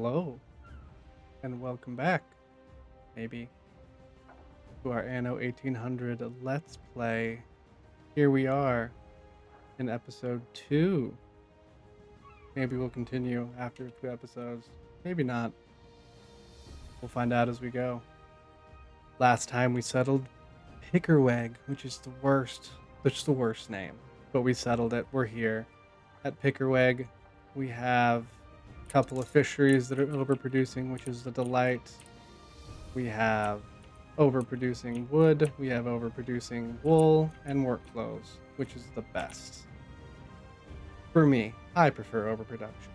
Hello, and welcome back, maybe, to our Anno 1800 Let's Play. Here we are in episode 2. Maybe we'll continue after 2 episodes. Maybe not. We'll find out as we go. Last time we settled Pickerweg, which is the worst. Which is the worst name. But we settled it. We're here at Pickerweg. We have a couple of fisheries that are overproducing, which is a delight. We have overproducing wood, we have overproducing wool, and work clothes, which is the best. For me, I prefer overproduction.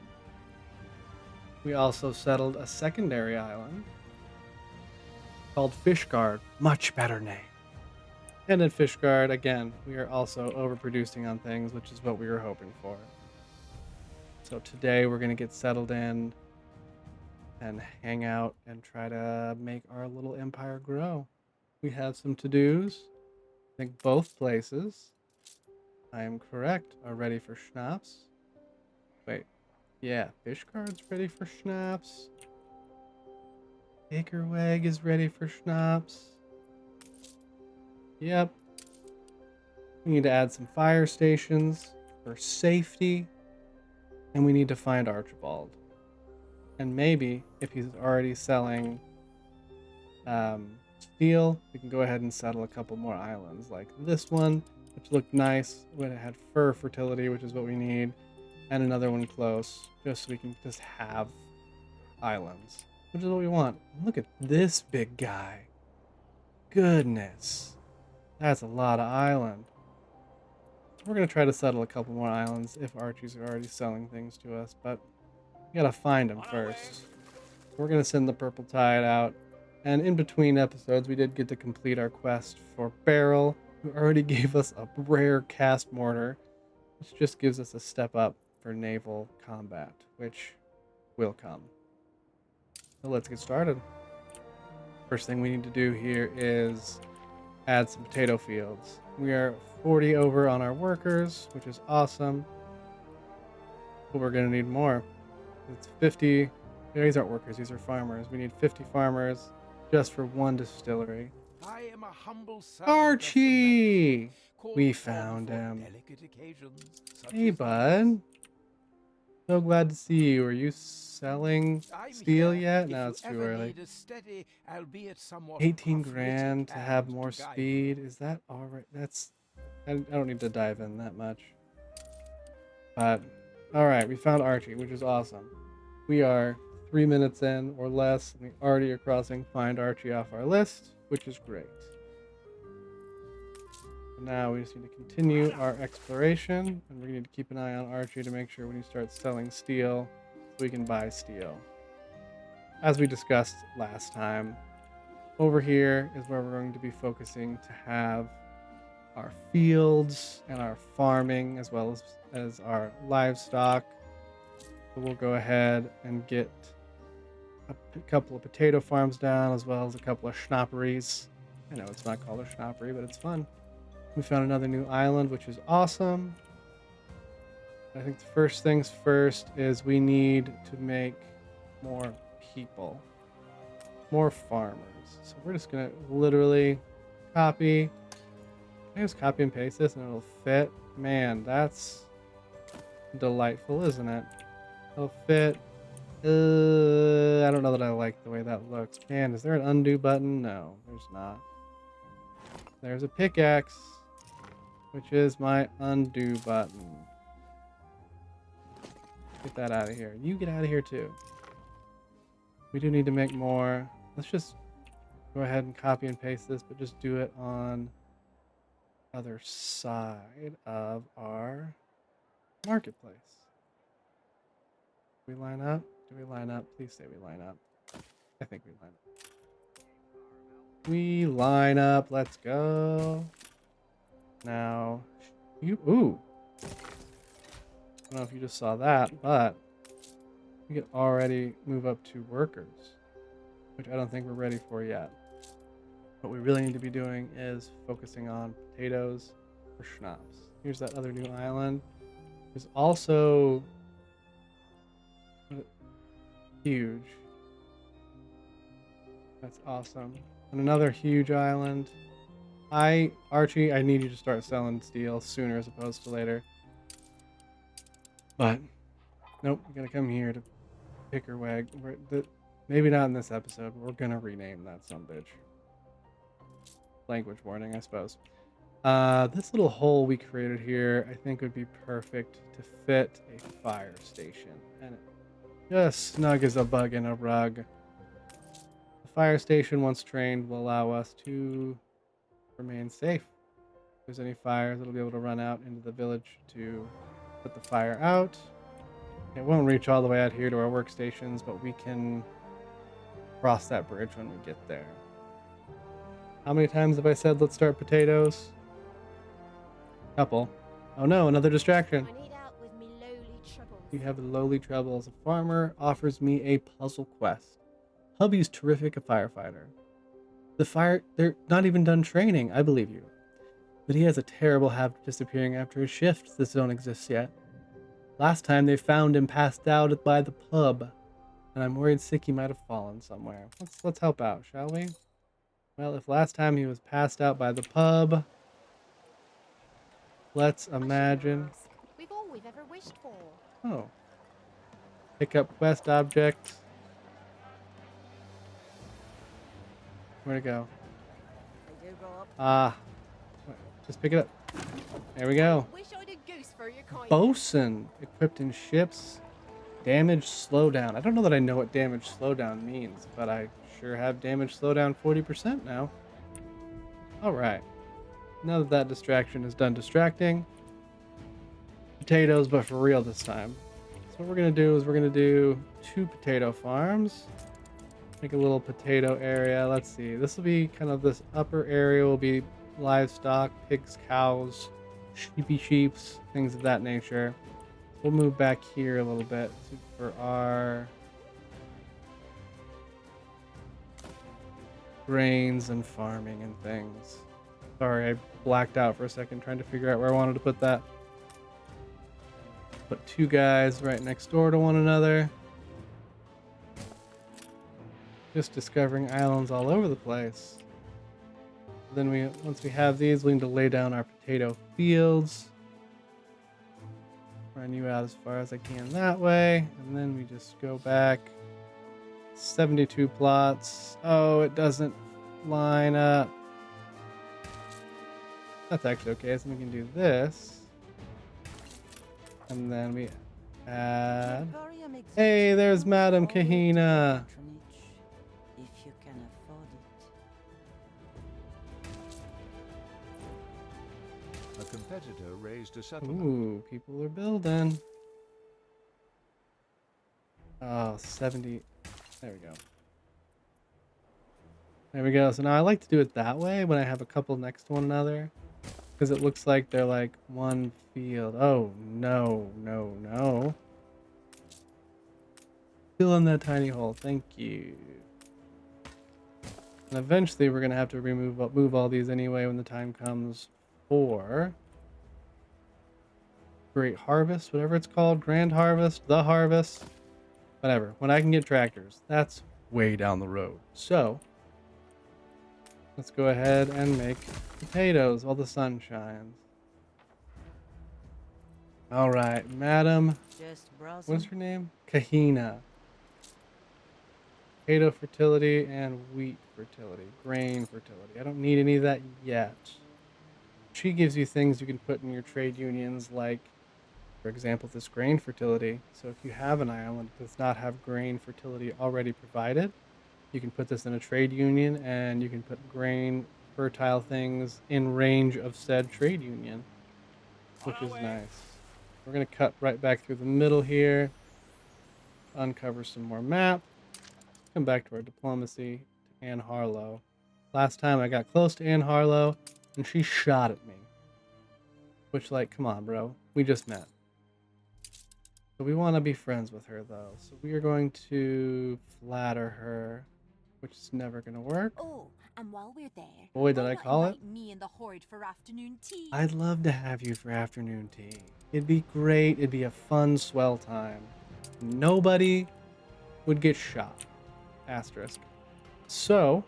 We also settled a secondary island called Fishguard, much better name. And in Fishguard, again, we are also overproducing on things, which is what we were hoping for. So today we're going to get settled in and hang out and try to make our little empire grow. We have some to-dos. I think both places, I am correct, are ready for schnapps. Wait, yeah, Fishguard's ready for schnapps. Bakerweg is ready for schnapps. Yep. We need to add some fire stations for safety. And we need to find Archibald. And maybe, if he's already selling steel, we can go ahead and settle a couple more islands, like this one, which looked nice when it had fur fertility, which is what we need, and another one close, just so we can just have islands, which is what we want. Look at this big guy. Goodness. That's a lot of island. We're going to try to settle a couple more islands if Archie's already selling things to us, but we got to find him first. We're going to send the Purple Tide out. And in between episodes, we did get to complete our quest for Beryl, who already gave us a rare cast mortar, which just gives us a step up for naval combat, which will come. So let's get started. First thing we need to do here is add some potato fields. We are 40 over on our workers, which is awesome. But we're going to need more. It's 50. These aren't workers, these are farmers. We need 50 farmers just for one distillery. I am a humble Archie! We found him. Hey, bud. So glad to see you. Are you selling steel yet? No, it's too early. 18 grand to have more speed. Is that all right? I don't need to dive in that much. But, all right, we found Archie, which is awesome. We are 3 minutes in or less, and we already are crossing Find Archie off our list, which is great. Now we just need to continue our exploration, and we need to keep an eye on Archie to make sure when he starts selling steel, so we can buy steel. As we discussed last time, over here is where we're going to be focusing to have our fields and our farming, as well as our livestock. So we'll go ahead and get a couple of potato farms down, as well as a couple of schnapperies. I know it's not called a schnappery, but it's fun. We found another new island, which is awesome. I think the first things first is we need to make more people, more farmers. So we're just gonna literally copy. I just copy and paste this and it'll fit. Man, that's delightful, isn't it? It'll fit. I don't know that I like the way that looks. Man, is there an undo button? No, there's not. There's a pickaxe, which is my undo button. Get that out of here. You get out of here too. We do need to make more. Let's just go ahead and copy and paste this, but just do it on the other side of our marketplace. Do we line up? Do we line up? Please say we line up. I think we line up. We line up. Let's go. Now, ooh. I don't know if you just saw that, but we could already move up to workers, which I don't think we're ready for yet. What we really need to be doing is focusing on potatoes for schnapps. Here's that other new island. There's also Huge. That's awesome. And another huge island. Archie, I need you to start selling steel sooner as opposed to later. But, nope, you're gonna come here to pick her wag. Maybe not in this episode, but we're gonna rename that sumbitch. Language warning, I suppose. This little hole we created here, I think would be perfect to fit a fire station. And it just snug as a bug in a rug. The fire station, once trained, will allow us to remain safe. If there's any fires, it'll be able to run out into the village to put the fire out. It won't reach all the way out here to our workstations, but we can cross that bridge when we get there. How many times have I said let's start potatoes? Couple. Oh no, another distraction. I need out with me lowly troubles. We have lowly troubles. A farmer offers me a puzzle quest. Hubby's terrific a firefighter. They're not even done training, I believe you. But he has a terrible habit of disappearing after his shift. This don't exist yet. Last time they found him passed out by the pub, and I'm worried Sicky might have fallen somewhere. Let's help out, shall we? Well, if last time he was passed out by the pub, let's imagine. We've all we've ever wished for. Oh. Pick up quest object. Where'd it go? They do go up. Ah. Just pick it up. There we go. Wish I'd a goose for your kind. Bosun. Equipped in ships. Damage slowdown. I don't know that I know what damage slowdown means, but I sure have damage slowdown 40% now. Alright. Now that that distraction is done distracting. Potatoes, but for real this time. So what we're going to do is we're going to do 2 potato farms. Make a little potato area. Let's see. This will be kind of this upper area will be livestock, pigs, cows, sheeps, things of that nature. We'll move back here a little bit for our grains and farming and things. Sorry, I blacked out for a second trying to figure out where I wanted to put that. Put 2 guys right next door to one another. Just discovering islands all over the place. Then once we have these, we need to lay down our potato fields. Run you out as far as I can that way, and then we just go back. 72 plots. Oh, it doesn't line up. That's actually okay, so we can do this. And then we add... Hey, there's Madam Kahina! If you can afford it. A competitor raised a settlement. Ooh, people are building. Oh, 70. There we go. There we go. So now I like to do it that way when I have a couple next to one another. Because it looks like they're like one field. Oh, no, no, no. Fill in that tiny hole. Thank you. And eventually we're going to have to move all these anyway when the time comes for Great Harvest, whatever it's called. Grand Harvest, the Harvest, whatever. When I can get tractors. That's way down the road. So, let's go ahead and make potatoes while the sun shines. All right, Madam. What's her name? Kahina. Potato fertility and wheat fertility, grain fertility. I don't need any of that yet. She gives you things you can put in your trade unions, like, for example, this grain fertility. So if you have an island that does not have grain fertility already provided, you can put this in a trade union and you can put grain fertile things in range of said trade union, which is nice. We're going to cut right back through the middle here, uncover some more map, come back to our diplomacy to Anne Harlow. Last time I got close to Anne Harlow and she shot at me, which, like, come on, bro, we just met. So we want to be friends with her though, so we are going to flatter her, which is never going to work. Oh, and while we're there, Boy, did I call it. Me and the horde for afternoon tea. I'd love to have you for afternoon tea. It'd be great. It'd be a fun, swell time. Nobody would get shot. Asterisk. So,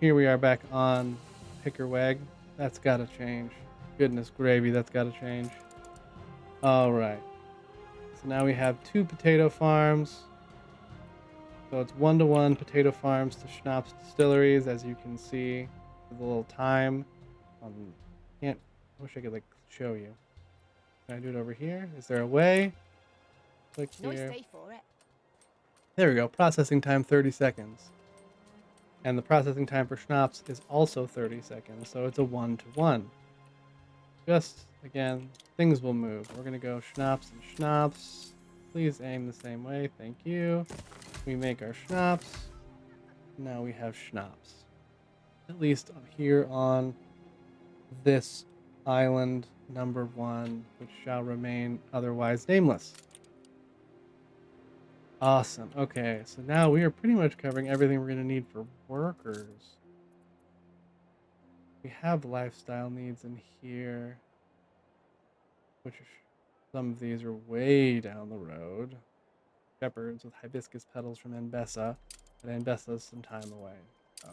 here we are back on Pickerweg. That's gotta change. Goodness gravy, that's gotta change. Alright. So now we have 2 potato farms. So it's 1-to-1 potato farms to schnapps distilleries, as you can see. The little time. Can't. I wish I could like show you. Can I do it over here? Is there a way? Click Nice here. day for it. There we go. Processing time 30 seconds. And the processing time for schnapps is also 30 seconds. So it's a 1-to-1. Just, again, things will move. We're going to go schnapps and schnapps. Please aim the same way. Thank you. We make our schnapps. Now we have schnapps. At least here on this island number 1, which shall remain otherwise nameless. Awesome. Okay, so now we are pretty much covering everything we're going to need for workers. We have lifestyle needs in here, which some of these are way down the road. Shepherds with hibiscus petals from Ambessa, and Ambessa's some time away. So,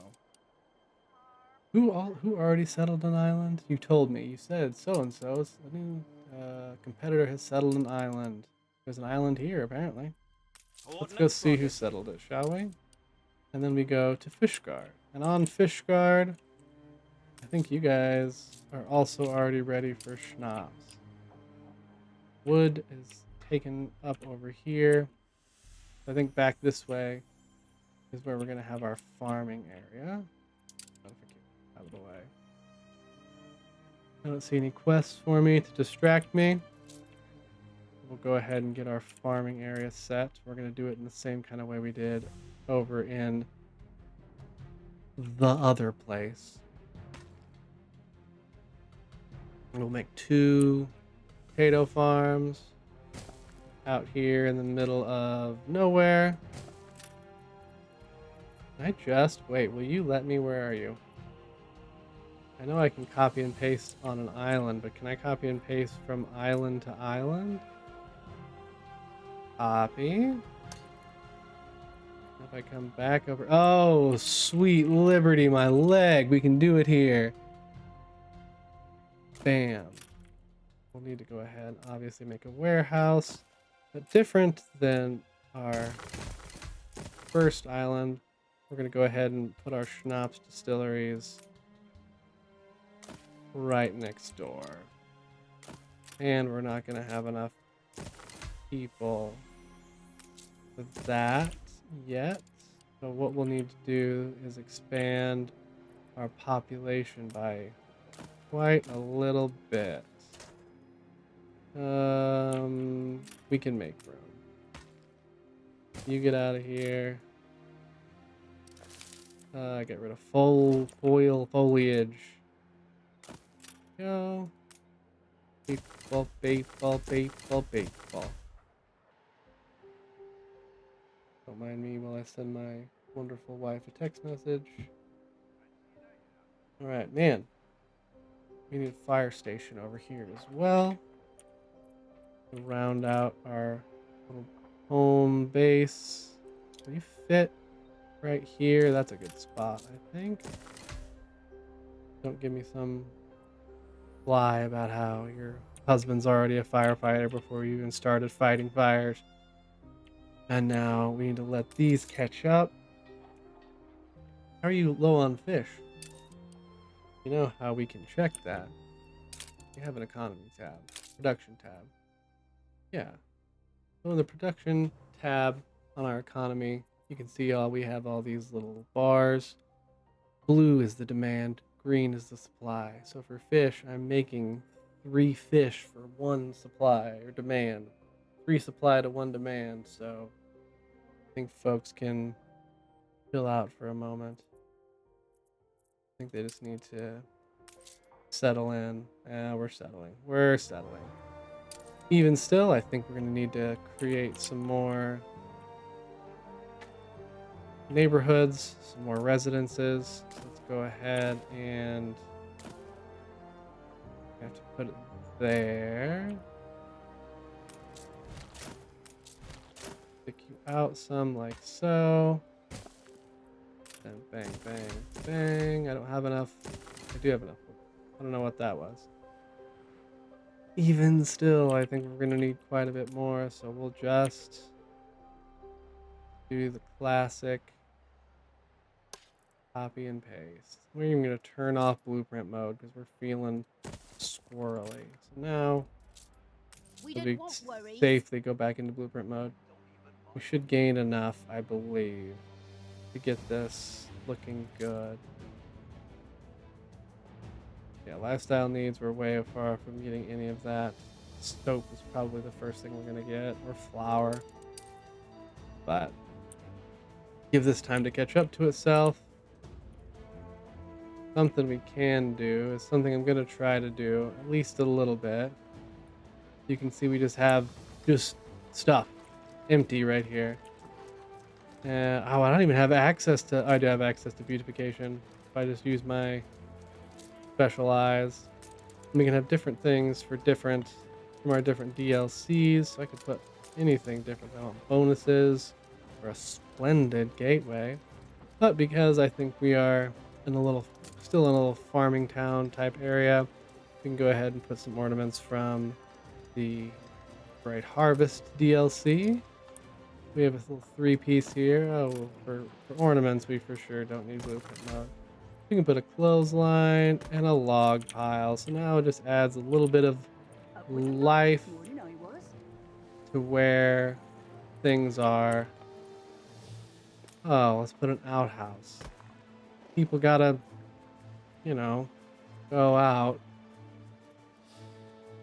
who already settled an island? You told me. You said so and so. A new competitor has settled an island. There's an island here apparently. Let's go see who settled it, shall we? And then we go to Fishguard. And on Fishguard, I think you guys are also already ready for schnapps. Wood is taken up over here. I think back this way is where we're going to have our farming area. Out of the way. I don't see any quests for me to distract me. We'll go ahead and get our farming area set. We're going to do it in the same kind of way we did over in the other place. We'll make 2 potato farms out here in the middle of nowhere. Wait, will you let me? Where are you? I know I can copy and paste on an island, but can I copy and paste from island to island? Copy. If I come back over... Oh, sweet liberty, my leg. We can do it here. Bam. We'll need to go ahead, obviously, make a warehouse. But different than our first island, we're going to go ahead and put our schnapps distilleries right next door. And we're not going to have enough people for that yet. So what we'll need to do is expand our population by quite a little bit. We can make room. You get out of here. Get rid of foliage. Go. Baseball, baseball, baseball, baseball. Don't mind me while I send my wonderful wife a text message. Alright, man. We need a fire station over here as well. To round out our little home base. Can you fit right here? That's a good spot, I think. Don't give me some lie about how your husband's already a firefighter before you even started fighting fires. And now we need to let these catch up. How are you low on fish? You know how we can check that. We have an economy tab, production tab. Yeah. So in the production tab on our economy, you can see we have all these little bars. Blue is the demand, green is the supply. So for fish, I'm making 3 fish for 1 supply or demand. 3 supply to 1 demand. So I think folks can chill out for a moment. I think they just need to settle in. We're settling. We're settling. Even still, I think we're going to need to create some more neighborhoods, some more residences. So let's go ahead and I have to put it there. Stick you out some like so. And bang, bang, bang. I don't have enough. I do have enough. I don't know what that was. Even still, I think we're going to need quite a bit more, so we'll just do the classic copy and paste. We're even going to turn off blueprint mode because we're feeling squirrely. So now We we'll didn't be want worries. safely go back into blueprint mode. We should gain enough, I believe, to get this looking good. Yeah, lifestyle needs, we're way far from getting any of that. Soap is probably the first thing we're going to get, or flour. But give this time to catch up to itself. Something we can do is something I'm going to try to do, at least a little bit. You can see we just have stuff empty right here. Oh, I don't even have access to... I do have access to beautification. If I just use my special eyes. We can have different things for from our different DLCs. So I could put anything different. I want bonuses or a splendid gateway. But because I think we are still in a little farming town type area, we can go ahead and put some ornaments from the Bright Harvest DLC. We have a little 3-piece here. Oh, for ornaments, we for sure don't need blueprint mode. We can put a clothesline and a log pile. So now it just adds a little bit of life to where things are. Oh, let's put an outhouse. People gotta, go out.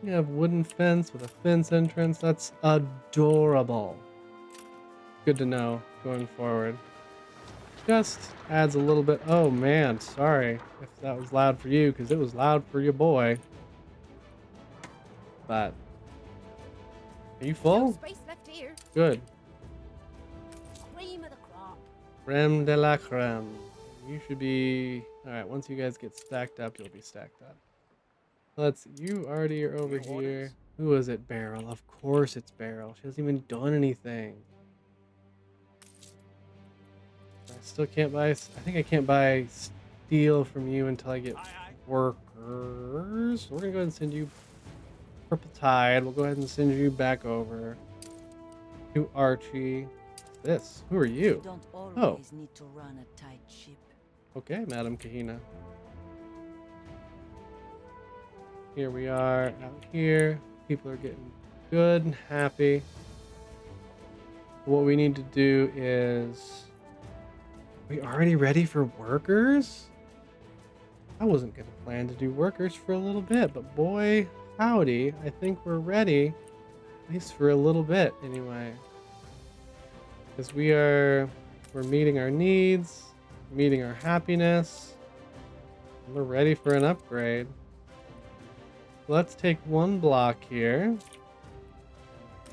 You have wooden fence with a fence entrance. That's adorable. Good to know going forward. Just adds a little bit. Oh man, sorry if that was loud for you, because it was loud for your boy. But are you No full? space left here. Good. Cream of the crop. Creme de la creme. You should be all right. Once you guys get stacked up, you'll be stacked up. You already are over here. Who is it? Beryl. Of course it's Beryl. She hasn't even done anything. I still can't buy. I think I can't buy steel from you until I get workers. So we're gonna go ahead and send you Purple Tide. We'll go ahead and send you back over to Archie. What's this? Who are you? Don't always need to run a tight ship. Okay, Madam Kahina. Here we are out here. People are getting good and happy. What we need to do is... Are we already ready for workers? I wasn't going to plan to do workers for a little bit, but boy, howdy, I think we're ready. At least for a little bit, anyway. Because we're meeting our needs, meeting our happiness, and we're ready for an upgrade. Let's take one block here.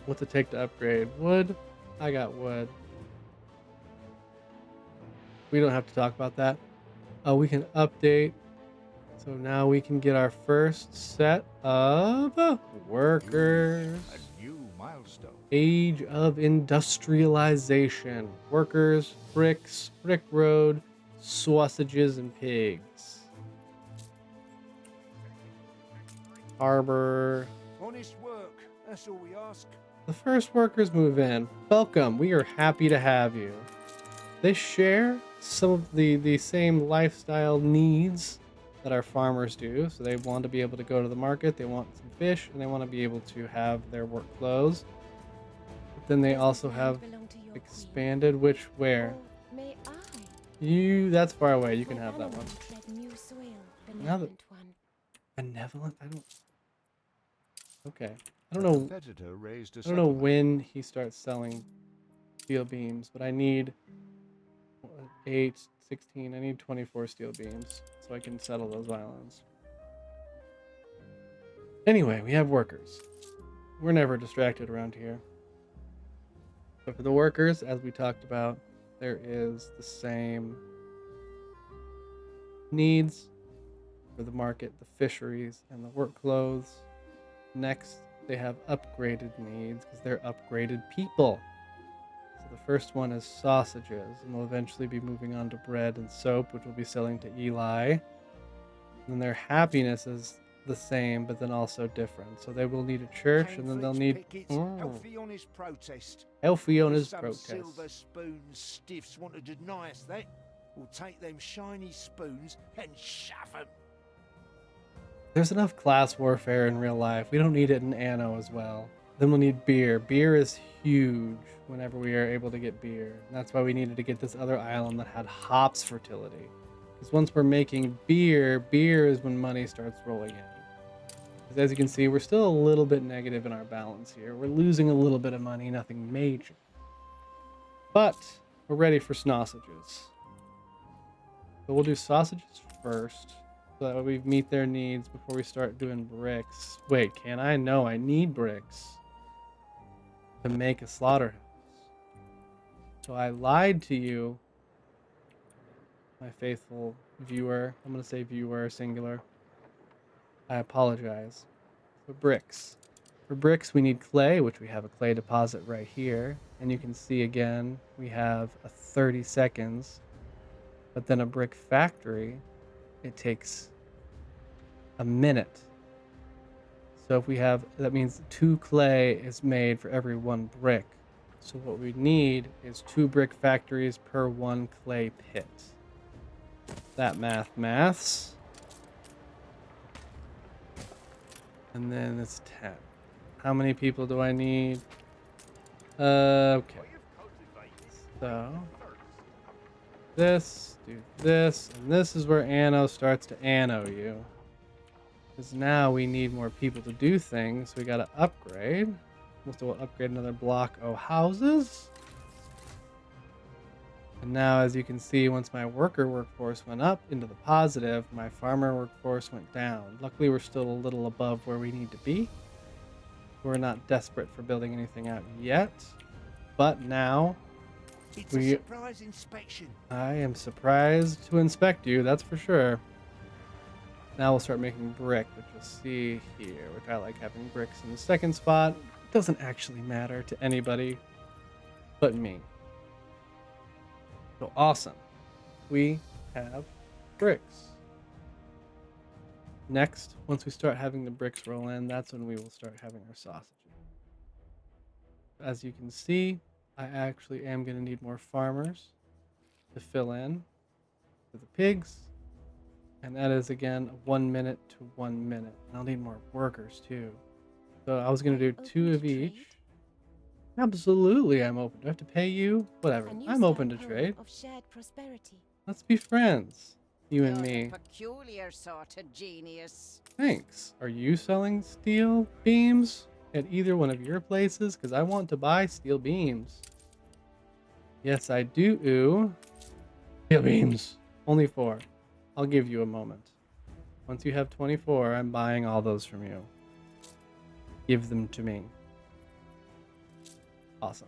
What's it take to upgrade? Wood? I got wood. We don't have to talk about that. We can update. So now we can get our first set of workers. A new milestone. Age of industrialization. Workers, bricks, brick road, sausages, and pigs. Harbor. Honest work. That's all we ask. The first workers move in. Welcome. We are happy to have you. They share some of the same lifestyle needs that our farmers do. So they want to be able to go to the market, they want some fish, and they want to be able to have their work clothes. But then they also have expanded, where? May I? That's far away. You can have that one. New soil, Now that- benevolent one. Benevolent? Okay. I don't know. Competitor raised a I don't know settlement. when he starts selling steel beams, but I need 8, 16. I need 24 steel beams so I can settle those islands. Anyway, we have workers. We're never distracted around here. But for the workers, as we talked about, there is the same needs for the market, the fisheries, and the work clothes. Next, they have upgraded needs because they're upgraded people. So the first one is sausages, and we'll eventually be moving on to bread and soap, which we'll be selling to Eli. And then their happiness is the same, but then also different. So they will need a church, and then they'll need Healthy on his protest. healthy on If his some protest. silver spoon stiffs want to deny us that, we'll take them shiny spoons and shove them. There's enough class warfare in real life. We don't need it in Anno as well. Then we'll need beer. Beer is huge whenever we are able to get beer. And that's why we needed to get this other island that had hops fertility. Because once we're making beer, beer is when money starts rolling in. Because as you can see, we're still a little bit negative in our balance here. We're losing a little bit of money, nothing major. But we're ready for sausages. So we'll do sausages first, so that we meet their needs before we start doing bricks. Wait, can I? No, I need bricks to make a slaughterhouse. So I lied to you, my faithful viewer. I'm going to say viewer, singular. I apologize. For bricks. For bricks, we need clay, which we have a clay deposit right here. And you can see again, we have a 30 seconds. But then a brick factory, it takes a minute. So if we have, that means 2 clay is made for every 1 brick. So what we need is 2 brick factories per 1 clay pit. That maths. And then it's 10. How many people do I need? Okay. So this, do this, and this is where Anno starts to Anno you. Because now we need more people to do things, so we gotta upgrade. We'll still upgrade another block of houses. And now, as you can see, once my worker workforce went up into the positive, my farmer workforce went down. Luckily, we're still a little above where we need to be. We're not desperate for building anything out yet. But now, It's a surprise inspection. I am surprised to inspect you, that's for sure. Now we'll start making brick, which you'll see here, which I like having bricks in the second spot. It doesn't actually matter to anybody but me. So awesome. We have bricks. Next, once we start having the bricks roll in, that's when we will start having our sausages. As you can see, I actually am going to need more farmers to fill in for the pigs. And that is, again, 1 minute to 1 minute. And I'll need more workers, too. So I was going to do 2 of each. Absolutely, I'm open. Do I have to pay you? Whatever. I'm open to trade. Of shared prosperity. Let's be friends, you and You're me. a peculiar sort of genius. Thanks. Are you selling steel beams at either one of your places? Because I want to buy steel beams. Yes, I do. Ooh. Steel beams. Only 4. I'll give you a moment. Once you have 24, I'm buying all those from you. Give them to me. Awesome.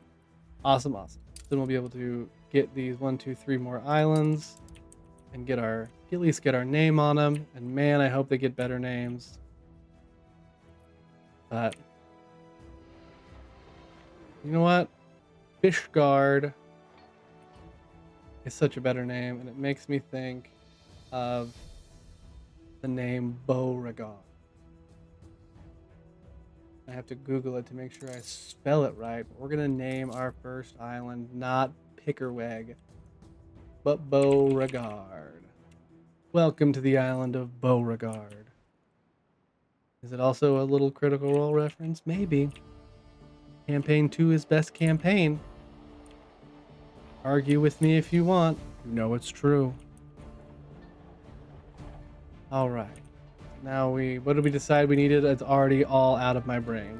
Awesome, awesome. Then we'll be able to get these 1, 2, 3 more islands and get our, at least get our name on them. And man, I hope they get better names. But you know what? Fishguard is such a better name, and it makes me think of the name Beauregard. I have to Google it to make sure I spell it right. But we're gonna name our first island not Pickerweg, but Beauregard. Welcome to the island of Beauregard. Is it also a little Critical Role reference? Maybe. Campaign 2 is best campaign. Argue with me if you want. You know it's true. All right. Now what did we decide we needed? It's already all out of my brain.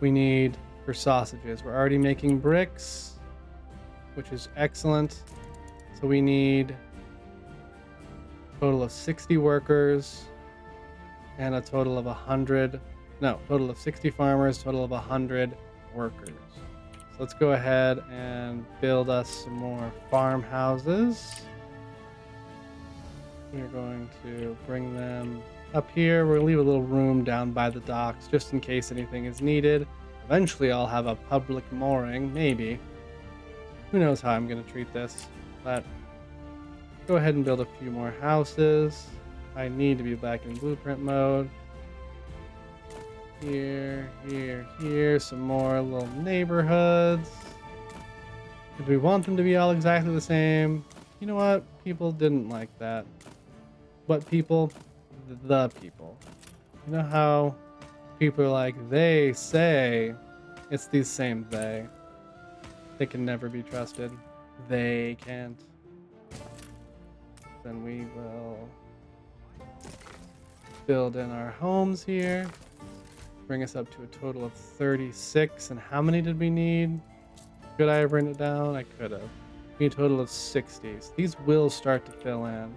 We need for sausages. We're already making bricks, which is excellent. So we need a total of 60 workers and a total of 100. No, total of 60 farmers, total of 100 workers. So let's go ahead and build us some more farmhouses. We're going to bring them up here. We're going to leave a little room down by the docks just in case anything is needed. Eventually I'll have a public mooring, maybe. Who knows how I'm going to treat this. But go ahead and build a few more houses. I need to be back in blueprint mode. Here, here, here. Some more little neighborhoods. Do we want them to be all exactly the same? You know what? People didn't like that. What people? The people. You know how people are like, they say it's these same they. They can never be trusted. They can't. Then we will build in our homes here. Bring us up to a total of 36. And how many did we need? Could I have written it down? I could have. We need a total of 60. So these will start to fill in.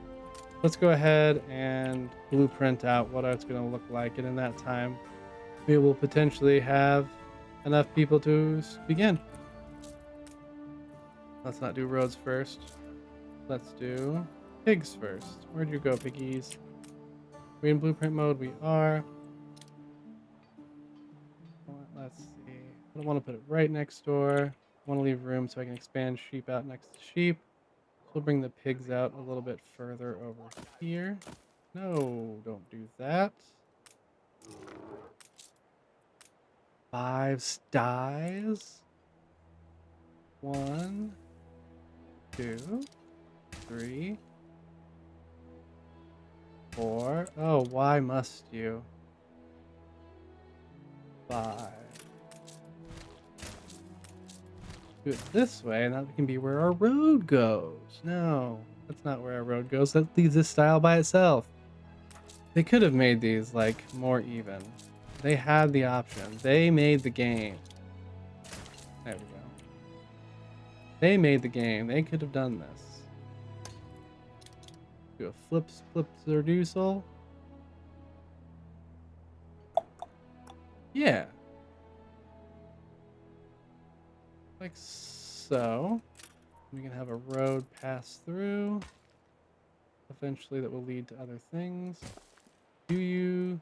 Let's go ahead and blueprint out what it's going to look like. And in that time, we will potentially have enough people to begin. Let's not do roads first. Let's do pigs first. Where'd you go, piggies? We in blueprint mode? We are. Let's see. I don't want to put it right next door. I want to leave room so I can expand sheep out next to sheep. So we'll bring the pigs out a little bit further over here. No, don't do that. 5 sties. 1, 2, 3, 4. Oh, why must you? 5. Do it this way, and that can be where our road goes. No, that's not where our road goes. That leaves this style by itself. They could have made these like more even. They had the option. They made the game. There we go. They made the game. They could have done this. Do a flip reducial. Yeah. Like so. We can have a road pass through. Eventually that will lead to other things. Do you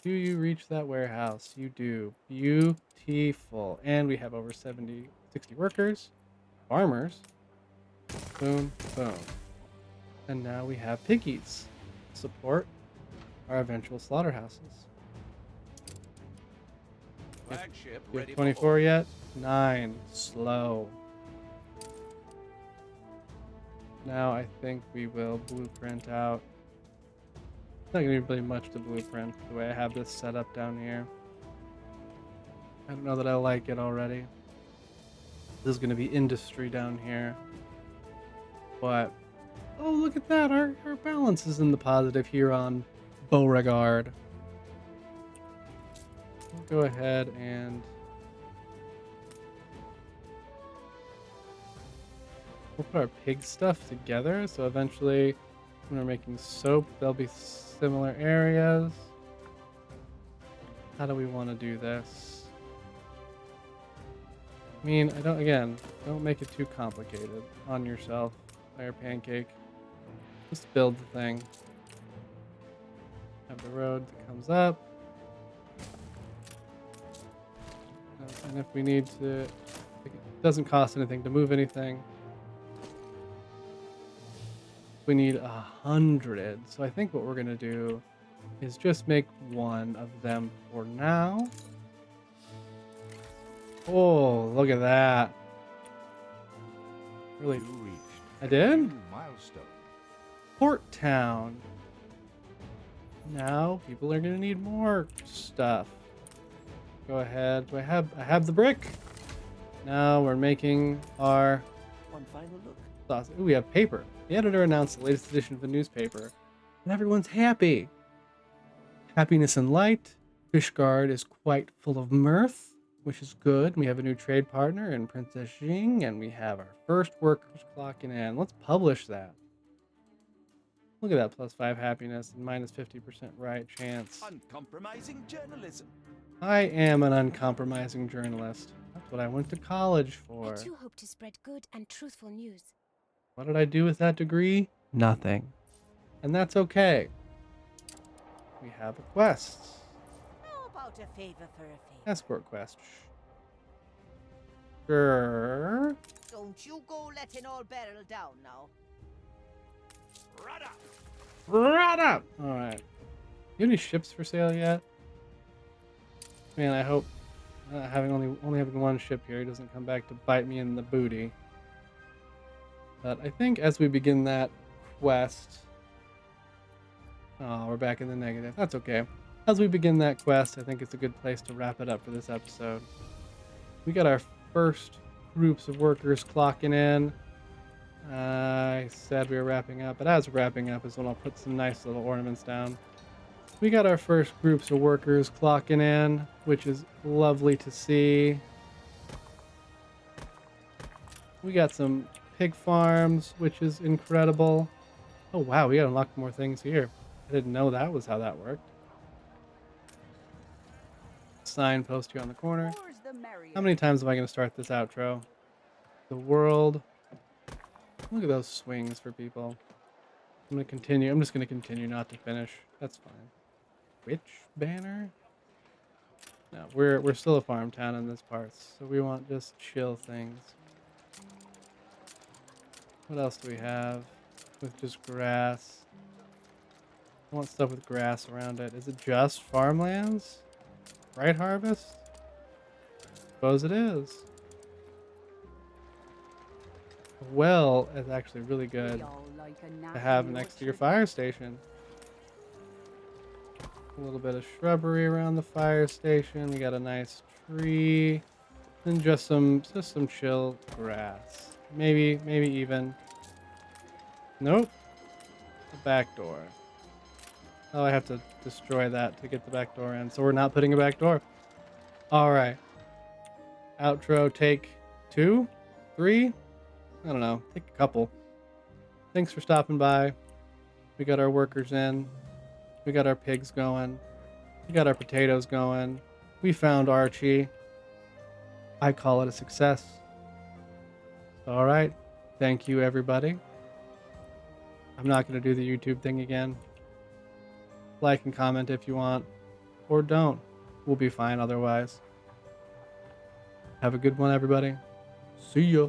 reach that warehouse? You do. Beautiful. And we have over 60 workers. Farmers. Boom, boom. And now we have piggies. Support our eventual slaughterhouses. Flagship You ready have for 24 yet? 9. Slow. Now I think we will blueprint out. It's not going to be really much to blueprint the way I have this set up down here. I don't know that I like it already. This is going to be industry down here. But, oh, look at that. Our balance is in the positive here on Beauregard. We'll go ahead and we'll put our pig stuff together. So eventually when we're making soap, there'll be similar areas. How do we want to do this? I mean, don't make it too complicated on yourself, Fire Pancake. Just build the thing. Have the road that comes up. And if we need to, it doesn't cost anything to move anything. We need 100. So I think what we're gonna do is just make one of them for now. Oh, look at that. Really, You reached I did? new milestone. Port Town. Now people are gonna need more stuff. Go ahead. I have the brick. Now we're making our One final look. sausage. Ooh, we have paper. The editor announced the latest edition of the newspaper, and everyone's happy. Happiness and light. Fishguard is quite full of mirth, which is good. We have a new trade partner in Princess Jing, and we have our first workers clocking in. Let's publish that. Look at that, +5 happiness and -50% right chance. Uncompromising journalism. I am an uncompromising journalist. That's what I went to college I for. too hope to spread good and truthful news. What did I do with that degree? Nothing. And that's okay. We have a quest. Oh, about a favor for a favor? Escort quest. Sure. Don't you go letting all barrel down now. Rudder! Right up. All right. You have any ships for sale yet? Man, I hope having only having one ship here doesn't come back to bite me in the booty. But I think as we begin that quest, oh, we're back in the negative. That's okay. As we begin that quest, I think it's a good place to wrap it up for this episode. We got our first groups of workers clocking in. I said we were wrapping up, but as we're wrapping up is when I'll put some nice little ornaments down. We got our first groups of workers clocking in, which is lovely to see. We got some pig farms, which is incredible. Oh wow, we got unlocked more things here. I didn't know that was how that worked. Signpost here on the corner. More's the merrier. How many times am I going to start this outro? The world. Look at those swings for people. I'm going to continue. I'm just going to continue not to finish. That's fine. Which banner? No, we're still a farm town in this part, so we want just chill things. What else do we have with just grass? I want stuff with grass around it. Is it just farmlands? Right harvest? Suppose it is. A well is actually really good to have next to your fire station. A little bit of shrubbery around the fire station. We got a nice tree, and just some chill grass. Maybe even. Nope. A back door. Oh, I have to destroy that to get the back door in. So we're not putting a back door. All right. Outro take 2, 3. I don't know. Take a couple. Thanks for stopping by. We got our workers in. We got our pigs going. We got our potatoes going. We found Archie. I call it a success. All right. Thank you, everybody. I'm not going to do the YouTube thing again. Like and comment if you want. Or don't. We'll be fine otherwise. Have a good one, everybody. See ya.